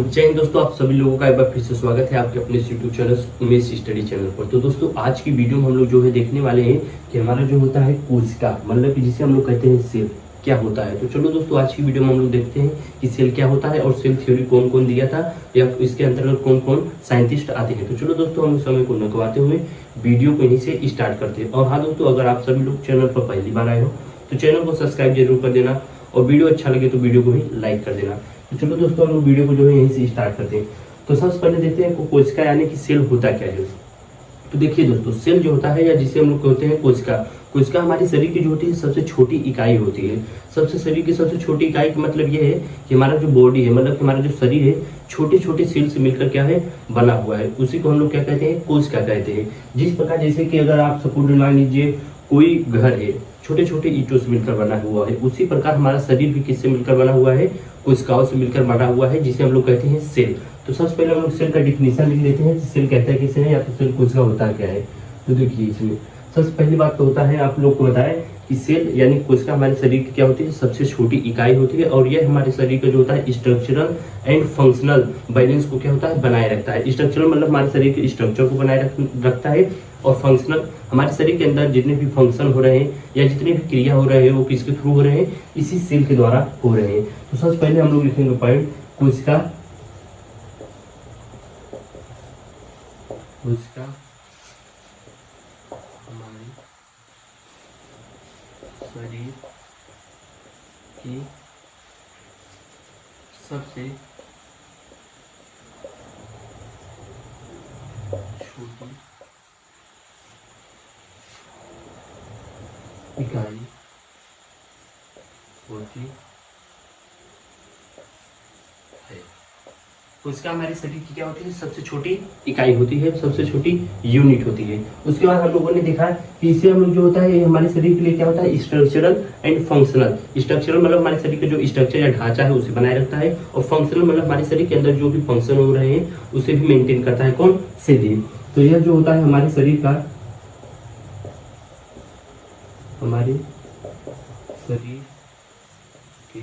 जय हिंद दोस्तों, आप सभी लोगों का एक बार फिर से स्वागत है आपके अपने YouTube channel Umesh study channel पर। तो दोस्तों आज की वीडियो में हम लोग जो है देखने वाले हैं कि हमारा जो होता है कोशिका, मतलब कि जिसे हम लोग कहते हैं सेल, क्या होता है। तो चलो दोस्तों आज की वीडियो में हम लोग देखते हैं कि सेल क्या होता है और सेल थ्योरी कौन कौन दिया था या इसके अंतर्गत कौन कौन साइंटिस्ट आते हैं। तो चलो दोस्तों हम समय को न गवाते हुए वीडियो को यहीं से स्टार्ट करते हैं। और हाँ दोस्तों, अगर आप सभी लोग चैनल पर पहली बार आए हो तो चैनल को सब्सक्राइब जरूर कर देना और वीडियो अच्छा लगे तो वीडियो को भी लाइक कर देना। तो चलो दोस्तों हम लोग वीडियो को जो है यहीं से स्टार्ट करते हैं। तो सबसे पहले देखते हैं कोशिका यानी कि सेल होता क्या है। तो देखिए दोस्तों, सेल जो होता है या जिसे हम लोग कहते हैं कोशिका, कोशिका हमारे शरीर की जो होती है सबसे छोटी इकाई होती है। शरीर की सबसे छोटी इकाई का मतलब ये है कि हमारा जो बॉडी है, मतलब कि हमारा जो शरीर है छोटे छोटे सेल से मिलकर क्या है बना हुआ है, उसी को हम लोग क्या कहते हैं, कोशिका कहते हैं। जिस प्रकार जैसे कि अगर आप सपोज मान लीजिए कोई घर है छोटे छोटे ईंटों से मिलकर बना हुआ है, उसी प्रकार हमारा शरीर भी किससे मिलकर बना हुआ है, कोशिकाओं से मिलकर बना हुआ है, जिसे हम लोग कहते हैं सेल। तो सबसे पहले हम लोग सेल का डिफिनेशन लिख लेते हैं, सेल कहता है किसे है या तो सेल कोशिका होता क्या है। तो देखिए इसमें सबसे पहली बात तो होता है आप लोग को बताएं कि सेल यानी कोशिका हमारे शरीर की क्या होती है, सबसे छोटी इकाई होती है और यह हमारे शरीर का जो होता है स्ट्रक्चरल एंड फंक्शनल बैलेंस को क्या होता है बनाए रखता है। स्ट्रक्चरल मतलब हमारे शरीर के स्ट्रक्चर को बनाए रखता है और फंक्शनल हमारे शरीर के अंदर जितने भी फंक्शन हो रहे हैं या जितनी भी क्रिया हो रहे हैं वो किसके थ्रू हो रहे हैं, इसी सेल के द्वारा हो रहे हैं। तो सबसे पहले हम लोग लिखेंगे पॉइंट कोशिका, कोशिका हमारे शरीर की सबसे छोटी इकाई होती है। कोशिका हमारे शरीर की क्या होती है, सबसे छोटी इकाई होती है, सबसे छोटी यूनिट होती है। उसके बाद हम लोगों ने देखा कि इसे हम लोग जो होता है ये हमारे शरीर के लिए क्या होता है, स्ट्रक्चरल एंड फंक्शनल। स्ट्रक्चरल मतलब हमारे शरीर का जो स्ट्रक्चर या ढांचा है उसे बनाए रखता है और फंक्शनल मतलब हमारे शरीर के अंदर जो भी फंक्शन हो रहे हैं उसे भी मेंटेन करता है कौन, सेल। तो यह जो होता है हमारे शरीर का, हमारे शरीर के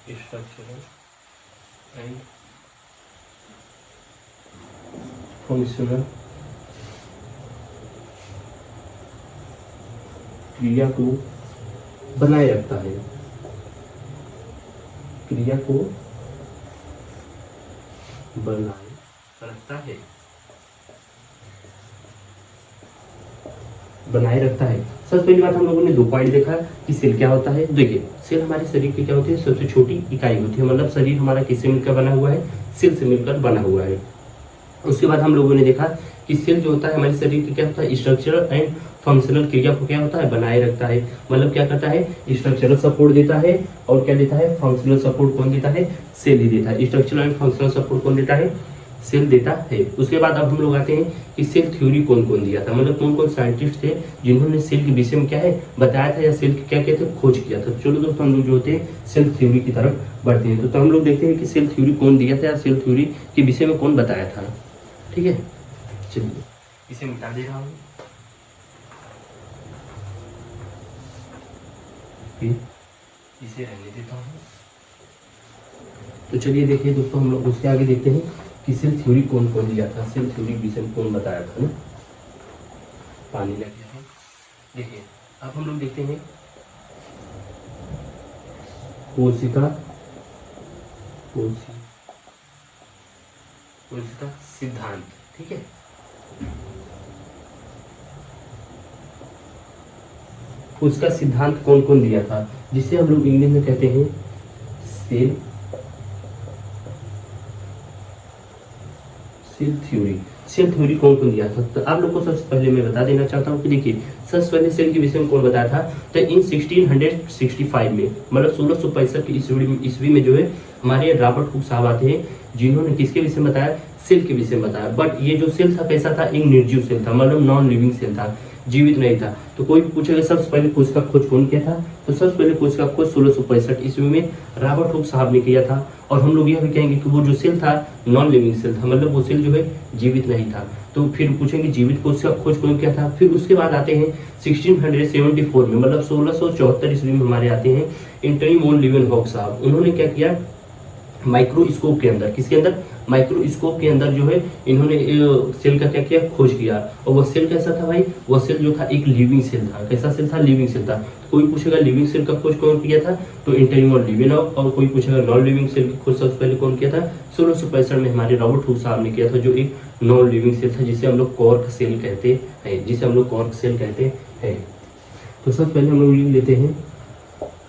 स्ट्रक्चरल एंड फंक्शनल क्रिया को बनाए रखता है, क्रिया को बनाए रखता है, बनाए रखता है। सबसे पहली बात हम लोगों ने 2 पॉइंट देखा कि सेल क्या होता है। देखिए सेल हमारे शरीर की क्या होती है, सबसे छोटी इकाई होती है, मतलब शरीर हमारा किससे मिलकर बना हुआ है, सेल से मिलकर बना हुआ है। उसके बाद हम लोगों ने देखा कि सेल जो होता है हमारे शरीर की क्या होता है, स्ट्रक्चरल एंड फंक्शनल क्रिया को क्या होता है, बनाए रखता है। मतलब क्या करता है, स्ट्रक्चरल सपोर्ट देता है और क्या देता है, फंक्शनल सपोर्ट कौन देता है, सेल ही देता है। स्ट्रक्चरल एंड फंक्शनल सपोर्ट कौन देता है, सेल देता है। उसके बाद अब हम लोग आते हैं कि सेल थ्योरी कौन कौन दिया था, मतलब कौन कौन साइंटिस्ट थे जिन्होंने सेल के विषय में क्या है बताया था या सेल की क्या कहते हैं, खोज किया था। चलो दोस्तों हम लोग जो होते हैं सेल थ्योरी की तरफ बढ़ते हैं। तो हम लोग देखते हैं कि सेल थ्योरी कौन दिया था या सेल थ्योरी के विषय में कौन बताया था। ठीक है, चलिए इसे मिटा दे रहा हूँ, इसे रहने देता हूँ। तो चलिए देखिए दोस्तों हम लोग उसके आगे देखते हैं कि सेल थ्योरी कौन कौन दिया था, सेल थ्योरी विषय में कौन बताया था ना। पानी लग गया है। देखिए अब हम लोग देखते हैं कोशिका, कोशिका सिद्धांत। ठीक है, उसका सिद्धांत कौन कौन दिया था, जिसे हम लोग इंग्लिश में कहते हैं सेल थ्योरी। सेल थ्योरी कौन कौन दिया था, तो आप लोग को सबसे पहले मैं बता देना चाहता हूँ कि देखिए सबसे पहले सेल के विषय में कौन बताया था, तो इन 1665 में, मतलब 1665 की ईस्वी में जो है हमारे रॉबर्ट हुक साहब आते हैं जिन्होंने किसके विषय में बताया, सेल के विषय में बताया। बट ये जो सेल था कैसा था, एक निर्जीव सेल था, मतलब नॉन लिविंग सेल था, जीवित नहीं था। तो कोई पूछेगा सबसे पहले कोशिका खोज कौन किया था, तो सबसे पहले कोशिका खोज 1665 ईस्वी में रॉबर्ट हुक साहब ने किया था। और हम लोग यह भी कहेंगे कि वो जो सेल था नॉन लिविंग सेल था, मतलब वो सेल जो है जीवित नहीं था। तो फिर पूछेंगे जीवित कोशिका खोज कौन किया था। फिर उसके बाद आते हैं 1674 में, मतलब 1674 ईस्वी में हमारे आते हैं एंटनी वॉन लीवेनहॉक साहब। उन्होंने क्या किया, माइक्रोस्कोप के अंदर, किसके अंदर, माइक्रोस्कोप के अंदर जो है इन्होंने सेल का क्या किया, खोज किया। और वह सेल कैसा था भाई, वह सेल जो था एक लिविंग सेल था। कैसा सेल था, लिविंग सेल था। कोई पूछेगा लिविंग सेल का खोज कौन किया था, तो एंटनी वॉन लीवेनहॉक। और कोई पूछेगा नॉन लिविंग सेल की खोज सबसे पहले कौन किया था, 1665 में हमारे रॉबर्ट हुक साहब ने किया था, जो एक नॉन लिविंग सेल था, जिसे हम लोग कॉर्क सेल कहते हैं, जिसे हम लोग कॉर्क सेल कहते हैं। तो सबसे पहले हम लोग लिख लेते हैं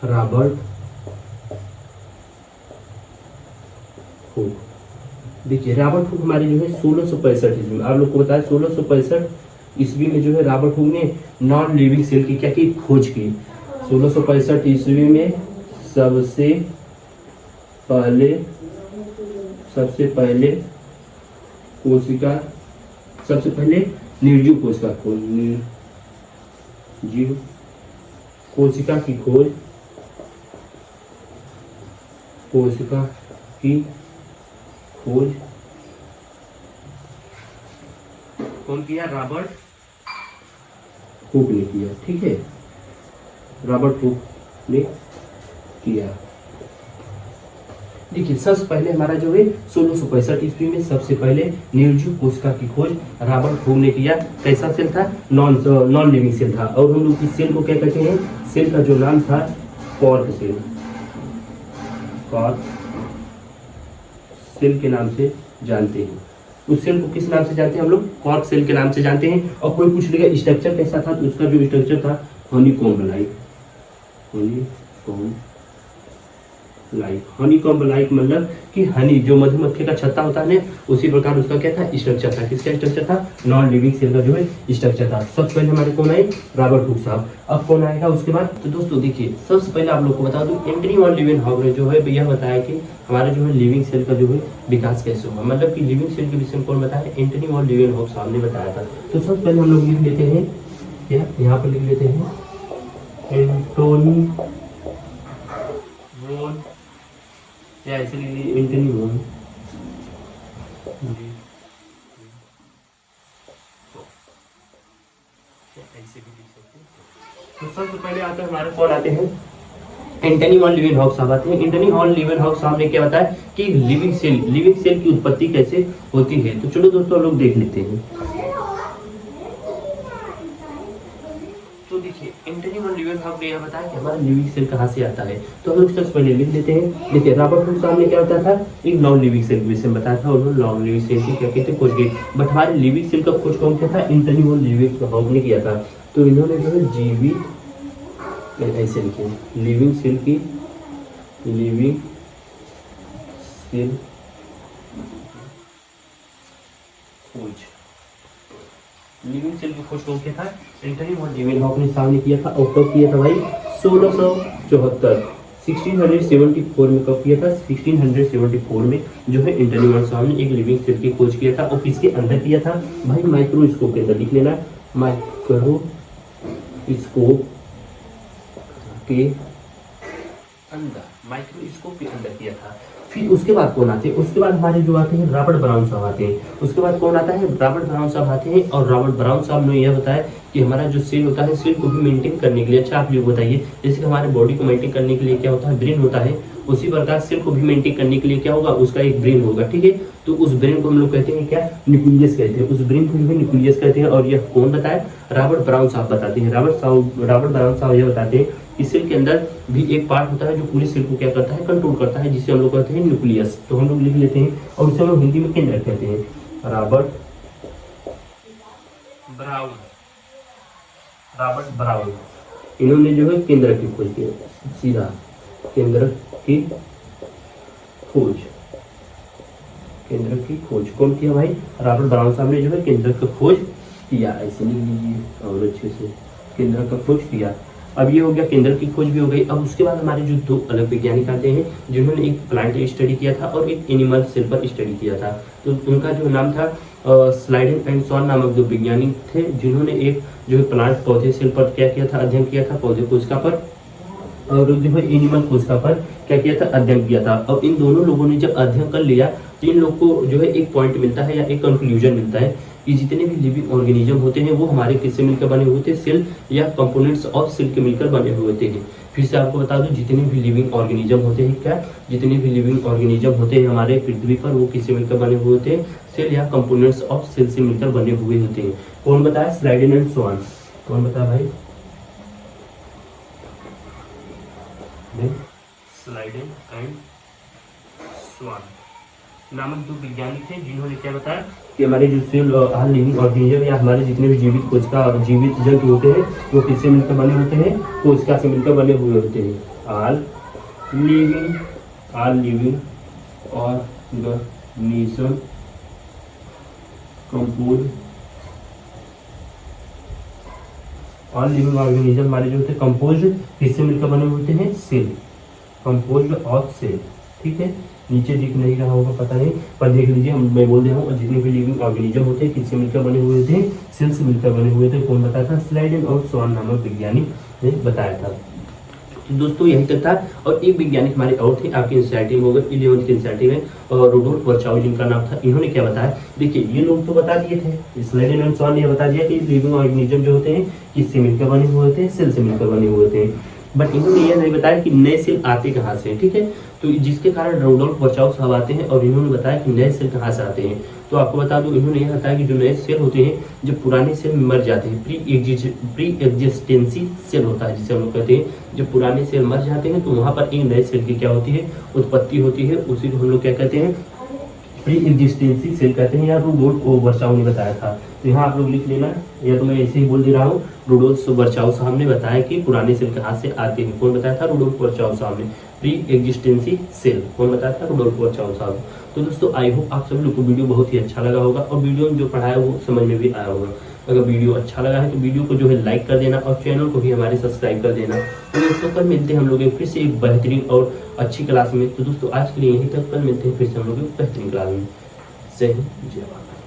रॉबर्ट हुक। देखिए रॉबर्ट हुक हमारे जो है 1665 ईस्वी में, आप लोग को बताया 1665 ईस्वी में जो है रॉबर्ट हुक ने नॉन लिविंग सेल की क्या की, खोज की। 1665 ईस्वी में सबसे पहले कोशिका, सबसे पहले निर्जीव कोशिका खोज, निर्जीव कोशिका की खोज, कोशिका की खोज कौन किया, रॉबर्ट हुक ने किया। ठीक है, रॉबर्ट हुक ने किया। देखिए सबसे पहले हमारा जो है 1665 ईस्वी में सबसे पहले निर्जीव कोशिका की खोज रॉबर्ट हुक ने किया। कैसा सेल था, नॉन लिविंग सेल था। और हम लोग इस सेल को क्या कहते हैं, सेल का जो नाम था कॉर्क सेल, कॉर्क सेल के नाम से जानते हैं। उस सेल को किस नाम से जानते हैं हम लोग, कॉर्क सेल के नाम से जानते हैं। और कोई पूछ लेगा स्ट्रक्चर कैसा था, तो उसका जो स्ट्रक्चर था हनीकॉम्ब लाइक, हनीकॉम्ब लाइक मतलब कि हनी जो मधुमक्खी का छत्ता होता है ना, उसी प्रकार उसका क्या था, स्ट्रक्चर था। किसका स्ट्रक्चर था, नॉन लिविंग सेल का जो है स्ट्रक्चर था। सबसे पहले हमारे कौन आए, रॉबर्ट हुक साहब। अब कौन आएगा उसके बाद, तो दोस्तों देखिए सबसे पहले आप लोग को बता दूं एंटनी वॉन लीवेनहॉक ने जो है यह बताया कि हमारा जो है लिविंग सेल का जो है विकास कैसे हुआ, मतलब कि लिविंग सेल के विषय में कौन बताया, एंटनी वॉन लीवेनहॉक साहब ने बताया था। तो सबसे पहले हम लोग लिख लेते हैं, यहाँ पर लिख लेते हैं एंटनी वॉन, या ऐसे लिख लीजिए एंटनी वॉन ऐसे भी लिख सकते हैं। तो सबसे पहले आते हैं हमारे कौन आते हैं, एंटनी वॉन लीवेनहॉक साहब आते हैं। एंटनी वॉन लीवेनहॉक साहब ने क्या बताया कि लिविंग सेल की उत्पत्ति कैसे होती है। तो चलो दोस्तों लोग देख लेते हैं। तो देखिए एंटनी वॉन लीवेनहॉक ने यह बताया कि हमारा लिविंग सेल कहाँ से आता है। तो हम लोग सबसे पहले लिख लेते हैं। देखिए रॉबर्ट हुक साहब ने क्या बताया था, एक नॉन लिविंग सेल के विषय में बताया था। उन्होंने नॉन लिविंग सेल की क्या कहते हैं, खोज की। बट हमारे लिविंग सेल का खोज कौन किया था, एंटनी वॉन लीवेनहॉक ने किया था। तो इन्होंने जो है जीवित, ऐसे लिखे लिविंग सेल की, लिविंग सेल खोज, लिविंग सेल की खोज कौन किया था, एंटनी वॉन लीवेनहॉक ने सामने किया था। और कब किया था भाई, 1674 में कब किया था, 1674 में जो है एंटनी वॉन साहब ने एक लिविंग सेल की खोज किया था। और किसके अंदर किया था भाई, माइक्रोस्कोप के अंदर। लिख लेना माइक्रोस्कोप के अंदर, माइक्रोस्कोप के अंदर किया था। फिर उसके बाद कौन आते हैं, उसके बाद हमारे जो आते हैं रॉबर्ट ब्राउन साहब आते हैं। उसके बाद कौन आता है, रॉबर्ट ब्राउन साहब आते हैं। और रॉबर्ट ब्राउन साहब ने यह बताया कि हमारा जो सेल होता है, सेल को भी मेंटेन करने के लिए, अच्छा आप लोग बताइए, जैसे कि हमारे बॉडी को मेंटेन करने के लिए क्या होता है, ब्रेन होता है, उसी प्रकार सेल को भी मेंटेन करने के लिए क्या होगा, उसका एक ब्रेन होगा। ठीक है, तो उस ब्रेन को हम लोग कहते हैं क्या, न्यूक्लियस कहते हैं। उस ब्रेन को जो है न्यूक्लियस कहते हैं। और यह कौन बताया, रॉबर्ट ब्राउन साहब बताते हैं। रॉबर्ट ब्राउन साहब यह बताते हैं कि सेल के अंदर भी एक पार्ट होता है जो पूरे सेल को क्या करता है, कंट्रोल करता है, जिसे हम लोग कहते हैं न्यूक्लियस। तो हम लोग लिख लेते हैं, और उसे हम लोग हिंदी में केंद्रक कहते हैं। रॉबर्ट ब्राउन इन्होंने जो है केंद्रक की खोज की, सीधा केंद्रक की खोज, केंद्रक की खोज कौन किया भाई, रॉबर्ट ब्राउन साहब ने जो है केंद्रक की खोज किया। ऐसे लिख लीजिए और अच्छे से, केंद्रक का खोज किया। अब ये हो गया, केंद्र की खोज भी हो गई। अब उसके बाद हमारे जो दो अलग वैज्ञानिक आते हैं, जिन्होंने एक प्लांट स्टडी किया था और एक एनिमल सेल पर स्टडी किया था। तो उनका जो नाम था स्लाइडेन एंड सॉन नामक दो वैज्ञानिक थे, जिन्होंने एक जो प्लांट पौधे सेल पर क्या किया था, अध्ययन किया था, पौधे कोशिका पर। और जो है एनिमल कोशिका पर क्या किया था, अध्ययन किया था। और इन दोनों लोगों ने जब अध्ययन कर लिया तो इन लोग को जो है एक पॉइंट मिलता है या एक कंक्लूजन मिलता है कि जितने भी लिविंग ऑर्गेनिज्म होते हैं वो हमारे किससे मिलकर बने हुए थे, सेल या कंपोनेंट्स ऑफ सेल के मिलकर बने हुए होते हैं। फिर से आपको बता दूं, जितने भी लिविंग ऑर्गेनिज्म होते हैं, क्या जितने भी लिविंग ऑर्गेनिज्म होते हैं हमारे पृथ्वी पर, वो किससे मिलकर बने हुए होते हैं, सेल या कंपोनेंट्स ऑफ सेल से मिलकर बने हुए होते हैं। कौन बताया, स्लाइडेन एंड स्वान। कौन बताया भाई, स्लाइडेन एंड स्वान नामक दो वैज्ञानिक थे जिन्होंने क्या बताया कि हमारे जो सेल लिविंग ऑर्गेनिज्म या हमारे जितने भी जीवित कोशिका जीवित जंतु होते हैं वो किससे मिलकर बने होते हैं, कोशिका से मिलकर बने हुए होते हैं। All living organism compose, all living organism हमारे जो होते हैं कंपोज किससे मिलकर बने होते हैं, सेल, कंपोज ऑफ सेल। ठीक है, नीचे दिख नहीं रहा होगा पता नहीं, पर देख लीजिए, मैं बोल रहा हूँ। और जितने भी लिविंग ऑर्गेनिज्म होते हैं किससे मिलकर बने हुए थे, सेल से मिलकर बने हुए थे। कौन बताया था, स्लाइडेन और स्वान नामक वैज्ञानिक ने बताया था। तो दोस्तों यही तक था। और एक वैज्ञानिक हमारे और थे आपकी एनसीईआरटी में होगा, 11वीं की एनसीईआरटी में, और रुडोल्फ वर्चाउ जिनका नाम था। इन्होंने क्या बताया, देखिए ये लोग तो बता दिए थे, स्लाइडेन और स्वान ने बता दिया कि लिविंग ऑर्गेनिज्म जो होते हैं किससे मिलकर बने हुए होते हैं, सेल से मिलकर बने हुए होते हैं। बट इन्होंने यह नहीं बताया कि नए सेल आते कहाँ से, ठीक है। तो जिसके कारण रुडोल्फ वर्चाउ साहब आते हैं और इन्होंने बताया कि नए सेल कहाँ से आते हैं। तो आपको बता दूं, इन्होंने यह बताया कि जो नए सेल होते हैं, जब पुराने सेल मर जाते हैं, प्री एग्जिस्टेंसी सेल होता है जिसे हम लोग कहते हैं, जब पुराने सेल मर जाते हैं तो वहाँ पर एक नए सेल की क्या होती है, उत्पत्ति होती है। उसी को हम लोग क्या कहते हैं, प्री एग्जिस्टेंसी सेल कहते हैं, या रुडोल्फ वर्चाउ ने बताया था। तो यहाँ आप लोग लिख लेना, या तो मैं ऐसे ही बोल दे रहा हूँ। रुडोल्फ वर्चाउ साहब ने बताया कि पुराने सेल कहाँ से आते हैं। कौन बताया था, रुडोल्फ वर्चाउ साहब ने। प्री एग्जिस्टेंसी सेल कौन बताया था, रुडोल्फ वर्चाउ साहब। तो दोस्तों आई होप आप सभी लोग को वीडियो बहुत ही अच्छा लगा होगा और वीडियो में जो पढ़ाया वो समझ में भी आया होगा। अगर वीडियो अच्छा लगा है तो वीडियो को जो है लाइक कर देना और चैनल को भी हमारे सब्सक्राइब कर देना। तो दोस्तों कल मिलते हैं हम लोग फिर से एक बेहतरीन और अच्छी क्लास में। तो दोस्तों आज के लिए यहीं तक, कल मिलते हैं फिर से हम लोग एक बेहतरीन क्लास में। जय हिंद, जय भारत।